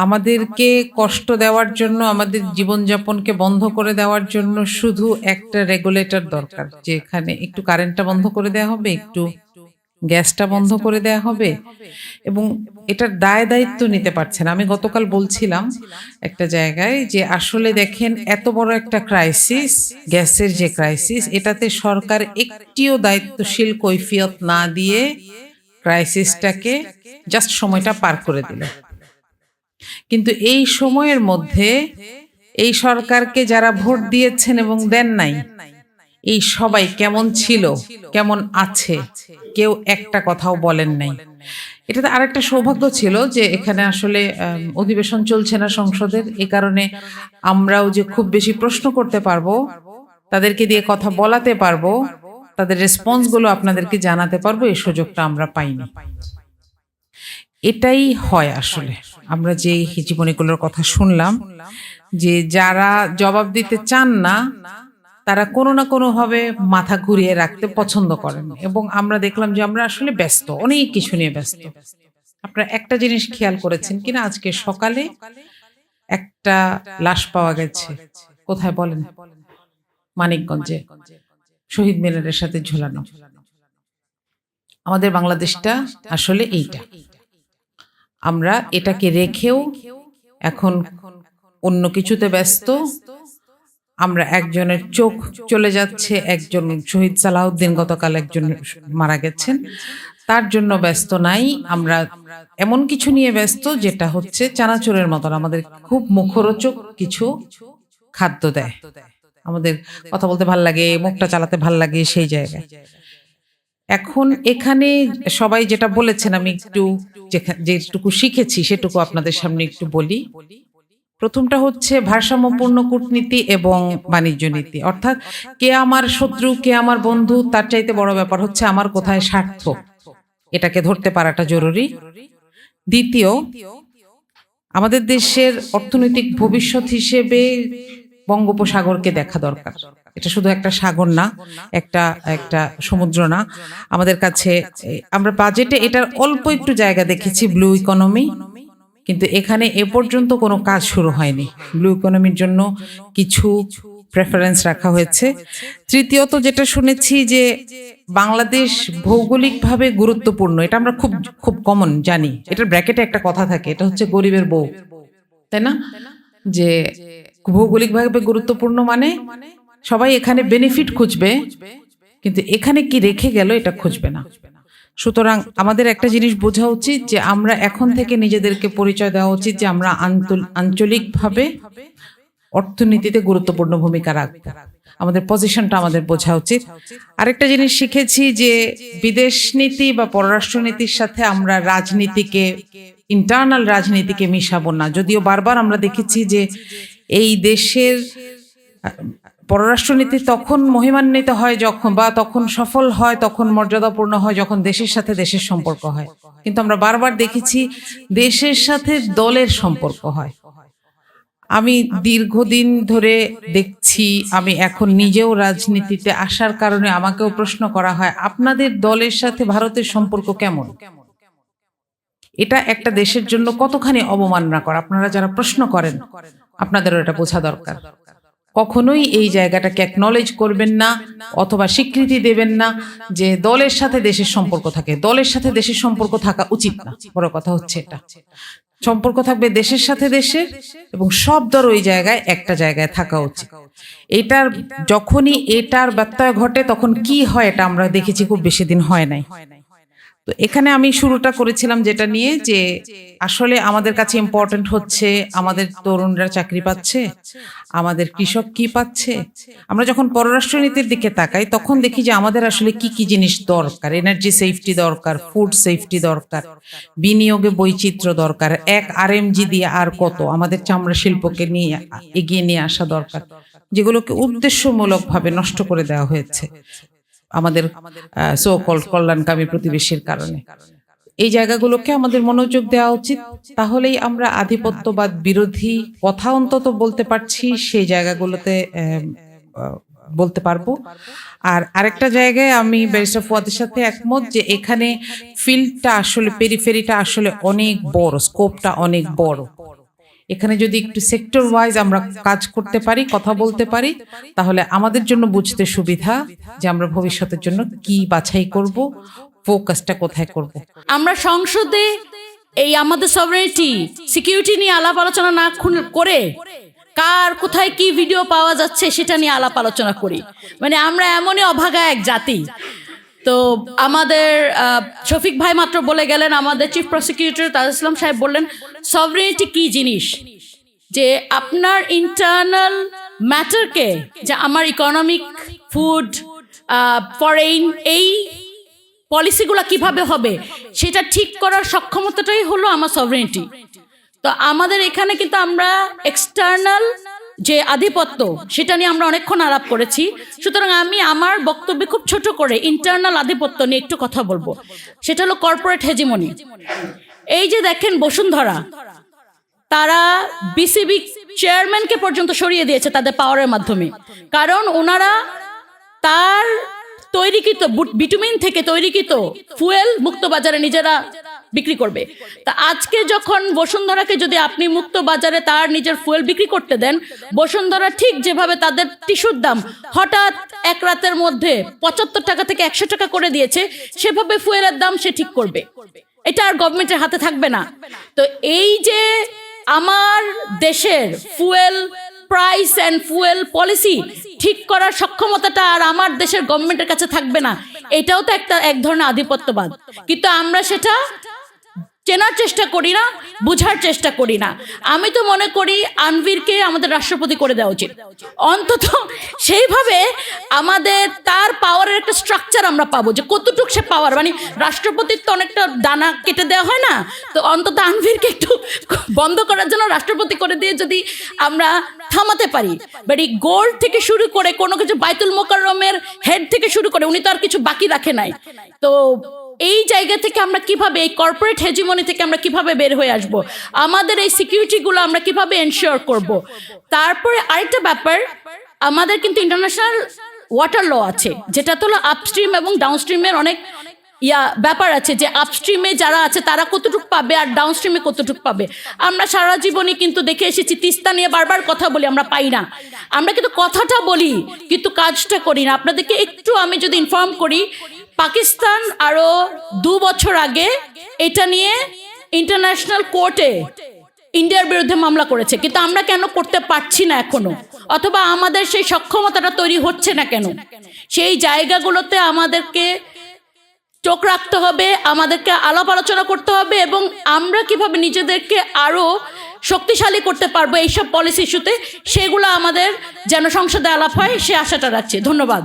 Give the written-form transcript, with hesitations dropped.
আমাদেরকে কষ্ট দেওয়ার জন্য, আমাদের জীবনযাপনকে বন্ধ করে দেওয়ার জন্য শুধু একটা রেগুলেটর দরকার, যে এখানে একটু কারেন্টটা বন্ধ করে দেওয়া হবে, একটু গ্যাসটা বন্ধ করে দেওয়া হবে, এবং এটার দায় দায়িত্ব নিতে পারছে না। আমি গতকাল বলছিলাম একটা জায়গায় যে আসলে দেখেন, এত বড় একটা ক্রাইসিস, গ্যাসের যে ক্রাইসিস, এটাতে সরকার একটিও দায়িত্বশীল কৈফিয়ত না দিয়ে ক্রাইসিসটাকে জাস্ট সময়টা পার করে দিল। কিন্তু এই সময়ের মধ্যে এই সরকারকে যারা ভোট দিয়েছেন এবং দেন নাই, এই সবাই কেমন ছিল, কেমন আছে, কেউ একটা কথাও বলেন নাই। এটাতে আরেকটা সৌভাগ্য ছিল যে এখানে আসলে অধিবেশন চলছে না সংসদের, এ কারণে আমরাও যে খুব বেশি প্রশ্ন করতে পারবো, তাদেরকে দিয়ে কথা বলাতে পারবো, তাদের রেসপন্সগুলো আপনাদেরকে জানাতে পারবো, এই সুযোগটা আমরা পাইনি। এটাই হয় আসলে। আমরা যে জীবনীগুলোর কথা শুনলাম, যে যারা জবাব দিতে চান না তারা কোনো না কোনো ভাবে মাথা ঘুরিয়ে রাখতে পছন্দ করেন, এবং আমরা দেখলাম যে আমরা আসলে ব্যস্ত, অনেক কিছু নিয়ে ব্যস্ত। আপনারা একটা জিনিস খেয়াল করেছেন কিনা, আজকে সকালে একটা লাশ পাওয়া গেছে। কোথায় বলেন? মানিকগঞ্জে, শহীদ মিনারের সাথে ঝুলানো। আমাদের বাংলাদেশটা আসলে এইটা। আমরা এটাকে রেখেও এখন অন্য কিছুতে ব্যস্ত। আমরা একজনের চোখ চলে যাচ্ছে, একজন শহীদ সালাউদ্দিন গতকাল একজন মারা গেছেন, তার জন্য ব্যস্ত নাই। আমরা এমন কিছু নিয়ে ব্যস্ত যেটা হচ্ছে চানাচুরের মতন, আমাদের খুব মুখরোচক কিছু খাদ্য দেয়, আমাদের কথা বলতে ভাল লাগে, মুখটা চালাতে ভাল লাগে, সেই জায়গায়। এখন এখানে সবাই যেটা বলেছেন, আমি একটু যেটুকু শিখেছি সেটুকু আপনাদের সামনে একটু বলি। প্রথমটা হচ্ছে ভারসাম্যপূর্ণ কূটনীতি এবং বাণিজ্য নীতি, অর্থাৎ কে আমার শত্রু, কে আমার বন্ধু, তার চাইতে বড় ব্যাপার হচ্ছে আমার কোথায় স্বার্থ, এটাকে ধরতে পারাটা জরুরি। দ্বিতীয়, আমাদের দেশের অর্থনৈতিক ভবিষ্যৎ হিসেবে বঙ্গোপসাগরকে দেখা দরকার। এটা শুধু একটা সাগর না, একটা একটা সমুদ্র না। আমাদের কাছে আমরা বাজেটে এটার অল্প একটু জায়গা দেখেছি, ব্লু ইকোনমি, কিন্তু এখানে এ পর্যন্ত কোনো কাজ শুরু হয়নি। ব্লু ইকোনমির জন্য কিছু প্রেফারেন্স রাখা হয়েছে। তৃতীয়ত, যেটা শুনেছি যে বাংলাদেশ ভৌগোলিকভাবে গুরুত্বপূর্ণ, এটা আমরা খুব খুব কমন জানি। এটার ব্র্যাকেটে একটা কথা থাকে, এটা হচ্ছে গরিবের বউ, তাই না? যে ভৌগোলিকভাবে গুরুত্বপূর্ণ মানে সবাই এখানে বেনিফিট খুঁজবে, কিন্তু এখানে কি রেখে গেল এটা খুঁজবে না। সুতরাং আমাদের একটা জিনিস বোঝা উচিত যে আমরা এখন থেকে নিজেদেরকে পরিচয় দেওয়া উচিত যে আমরা আঞ্চলিকভাবে অর্থনীতিতে গুরুত্বপূর্ণ ভূমিকা রাখবো। আমাদের পজিশনটা আমাদের বোঝা উচিত। আরেকটা জিনিস শিখেছি যে বিদেশ নীতি বা পররাষ্ট্রনীতির সাথে আমরা রাজনীতিকে, ইন্টারনাল রাজনীতিকে মিশাবো না। যদিও বারবার আমরা দেখেছি যে এই দেশের পররাষ্ট্রনীতি তখন মহিমান্বিত হয় যখন, বা তখন সফল হয়, তখন মর্যাদাপূর্ণ হয় যখন দেশের সাথে দেশের সম্পর্ক হয়। কিন্তু আমরা বারবার দেখেছি দেশের সাথে দলের সম্পর্ক হয়। আমি দীর্ঘদিন ধরে দেখছি, আমি এখন নিজেও রাজনীতিতে আসার কারণে আমাকেও প্রশ্ন করা হয়, আপনাদের দলের সাথে ভারতের সম্পর্ক কেমন? এটা একটা দেশের জন্য কতখানি অবমাননা করা। আপনারা যারা প্রশ্ন করেন, আপনাদেরও এটা বোঝা দরকার। কখনোই এই জায়গাটাকে অ্যাকনলেজ করবেন না অথবা স্বীকৃতি দেবেন না যে দলের সাথে দেশের সম্পর্ক থাকে। দলের সাথে দেশের সম্পর্ক থাকা উচিত না, বড় কথা হচ্ছে এটা। সম্পর্ক থাকবে দেশের সাথে দেশের, এবং সব দল ওই জায়গায় একটা জায়গায় থাকা উচিত। এটার যখনই এটার ব্যত্যয় ঘটে তখন কি হয় এটা আমরা দেখেছি, খুব বেশি দিন হয় নাই। তো এখানে আমি শুরুটা করেছিলাম যেটা নিয়ে, যে আসলে আমাদের কাছে ইম্পর্টেন্ট হচ্ছে আমাদের তরুণরা চাকরি পাচ্ছে, আমাদের কৃষক কি পাচ্ছে। আমরা যখন পররাষ্ট্রনীতির দিকে তাকাই তখন দেখি যে আমাদের আসলে কি কি জিনিস দরকার। এনার্জি সেফটি দরকার, ফুড সেফটি দরকার, বিনিয়োগে বৈচিত্র্য দরকার, এক আরএমজি দিয়ে আর কত, আমাদের চামড়া শিল্পকে নিয়ে এগিয়ে নিয়ে আসা দরকার, যেগুলোকে উদ্দেশ্যমূলকভাবে নষ্ট করে দেওয়া হয়েছে আমাদের সো কল্ড কল্যাণকামী প্রতিবেশীর কারণে। এই জায়গাগুলোকে আমাদের মনোযোগ দেওয়া উচিত, তাহলেই আমরা আধিপত্যবাদ বিরোধী কথা অন্তত বলতে পারছি, সেই জায়গাগুলোতে বলতে পারবো। আর আরেকটা জায়গায় আমি ব্যারিস্টার ফুয়াদের সাথে একমত যে এখানে ফিল্ডটা আসলে, পেরিফেরিটা আসলে অনেক বড়, স্কোপটা অনেক বড়। এখানে যদি একটু সেক্টর ওয়াইজ আমরা কাজ করতে পারি, কথা বলতে পারি, তাহলে আমাদের জন্য বুঝতে সুবিধা যে আমরা ভবিষ্যতের জন্য কি বাছাই করব, ফোকাসটা কোথায় করব। আমরা সংসদে এই আমাদের সভারেনিটি সিকিউরিটি নিয়ে আলাপ আলোচনা না করে কার কোথায় কি ভিডিও পাওয়া যাচ্ছে সেটা নিয়ে আলাপ আলোচনা করি। মানে আমরা এমনই অভাগা এক জাতি। তো আমাদের শফিক ভাই মাত্র বলে গেলেন, আমাদের চিফ প্রসিকিউটর তাজ ইসলাম সাহেব বললেন সভারেনিটি কি জিনিস, যে আপনার ইন্টারনাল ম্যাটারকে, যে আমার ইকোনমিক, ফুড, ফরেন এই পলিসিগুলো কিভাবে হবে সেটা ঠিক করার সক্ষমতাটাই হলো আমার সভারেনিটি। তো আমাদের এখানে কিন্তু আমরা এক্সটার্নাল যে আধিপত্য সেটা নিয়ে আমরা অনেকক্ষণ আলাপ করেছি। সুতরাং আমি আমার বক্তব্যে খুব ছোট করে ইন্টারনাল আধিপত্য নিয়ে একটু কথা বলবো। সেটা হলো কর্পোরেট হেজিমনি। এই যে দেখেন বসুন্ধরা, তারা বিসিবি চেয়ারম্যানকে পর্যন্ত সরিয়ে দিয়েছে তাদের পাওয়ারের মাধ্যমে, কারণ ওনারা তার তৈরিকৃত বিটুমিন থেকে তৈরিকৃত ফুয়েল মুক্ত বাজারে নিজেরা বিক্রি করবে। তা আজকে যখন বসুন্ধরাকে যদি আপনি মুক্ত বাজারে তার নিজের ফুয়েল বিক্রি করতে দেন, বসুন্ধরা ঠিক যেভাবে তাদের টিস্যুর দাম হঠাৎ এক রাতের মধ্যে 75 টাকা থেকে 100 টাকা করে দিয়েছে, সেভাবে ফুয়েলের দাম সে ঠিক করবে। এটা আর গভর্নমেন্টের হাতে থাকবে না। তো এই যে আমার দেশের fuel price and fuel policy ঠিক করার সক্ষমতাটা আর আমার দেশের গভর্নমেন্টের কাছে থাকবে না, এটাও তো এক ধরনের আধিপত্যবাদ। কিন্তু আমরা সেটা চেনার চেষ্টা করি না, বুঝার চেষ্টা করি না। আমি তো মনে করি আনভিরকে আমাদের রাষ্ট্রপতি করে দেওয়া উচিত। অন্তত সেইভাবে আমাদের তার পাওয়ারের একটা স্ট্রাকচার আমরা পাবো, যে কতটুক সে পাওয়ার, মানে রাষ্ট্রপতির তো অনেকটা দানা কেটে দেওয়া হয় না, তো অন্তত আনভিরকে একটু বন্ধ করার জন্য রাষ্ট্রপতি করে দিয়ে যদি আমরা থামাতে পারি। বাট এই গোল্ড থেকে শুরু করে কোনো কিছু, বাইতুল মোকাররমের হেড থেকে শুরু করে উনি তো আর কিছু বাকি রাখে নাই। তো এই জায়গা থেকে আমরা কিভাবে, এই কর্পোরেট হেজিমনি থেকে আমরা কিভাবে বের হয়ে আসব, আমাদের এই সিকিউরিটিগুলো আমরা কিভাবে এনশিওর করব। তারপরে আরেকটা ব্যাপার, আমাদের কিন্তু ইন্টারন্যাশনাল ওয়াটার ল আছে, যেটা তো হলো আপস্ট্রিম এবং ডাউনস্ট্রিমের অনেক ব্যাপার আছে, যে আপস্ট্রিমে যারা আছে তারা কতটুকু পাবে আর ডাউনস্ট্রিমে কতটুকু পাবে। আমরা সারা জীবনে কিন্তু দেখে এসেছি তিস্তা নিয়ে বারবার কথা বলি, আমরা পাই না। আমরা কিন্তু কথাটা বলি কিন্তু কাজটা করি না। আপনাদেরকে একটু আমি যদি ইনফর্ম করি, পাকিস্তান আরো 2 বছর আগে এটা নিয়ে ইন্টারন্যাশনাল কোর্টে ইন্ডিয়ার বিরুদ্ধে মামলা করেছে, কিন্তু আমরা কেন করতে পারছি না এখনো, অথবা আমাদের সেই সক্ষমতাটা তৈরি হচ্ছে না কেন? সেই জায়গাগুলোতে আমাদেরকে চোখ রাখতে হবে, আমাদেরকে আলাপ আলোচনা করতে হবে, এবং আমরা কিভাবে নিজেদেরকে আরো শক্তিশালী করতে পারবো এইসব পলিসি ইস্যুতে, সেগুলো আমাদের যেন সংসদে আলাপ হয় সে আশাটা রাখছি। ধন্যবাদ।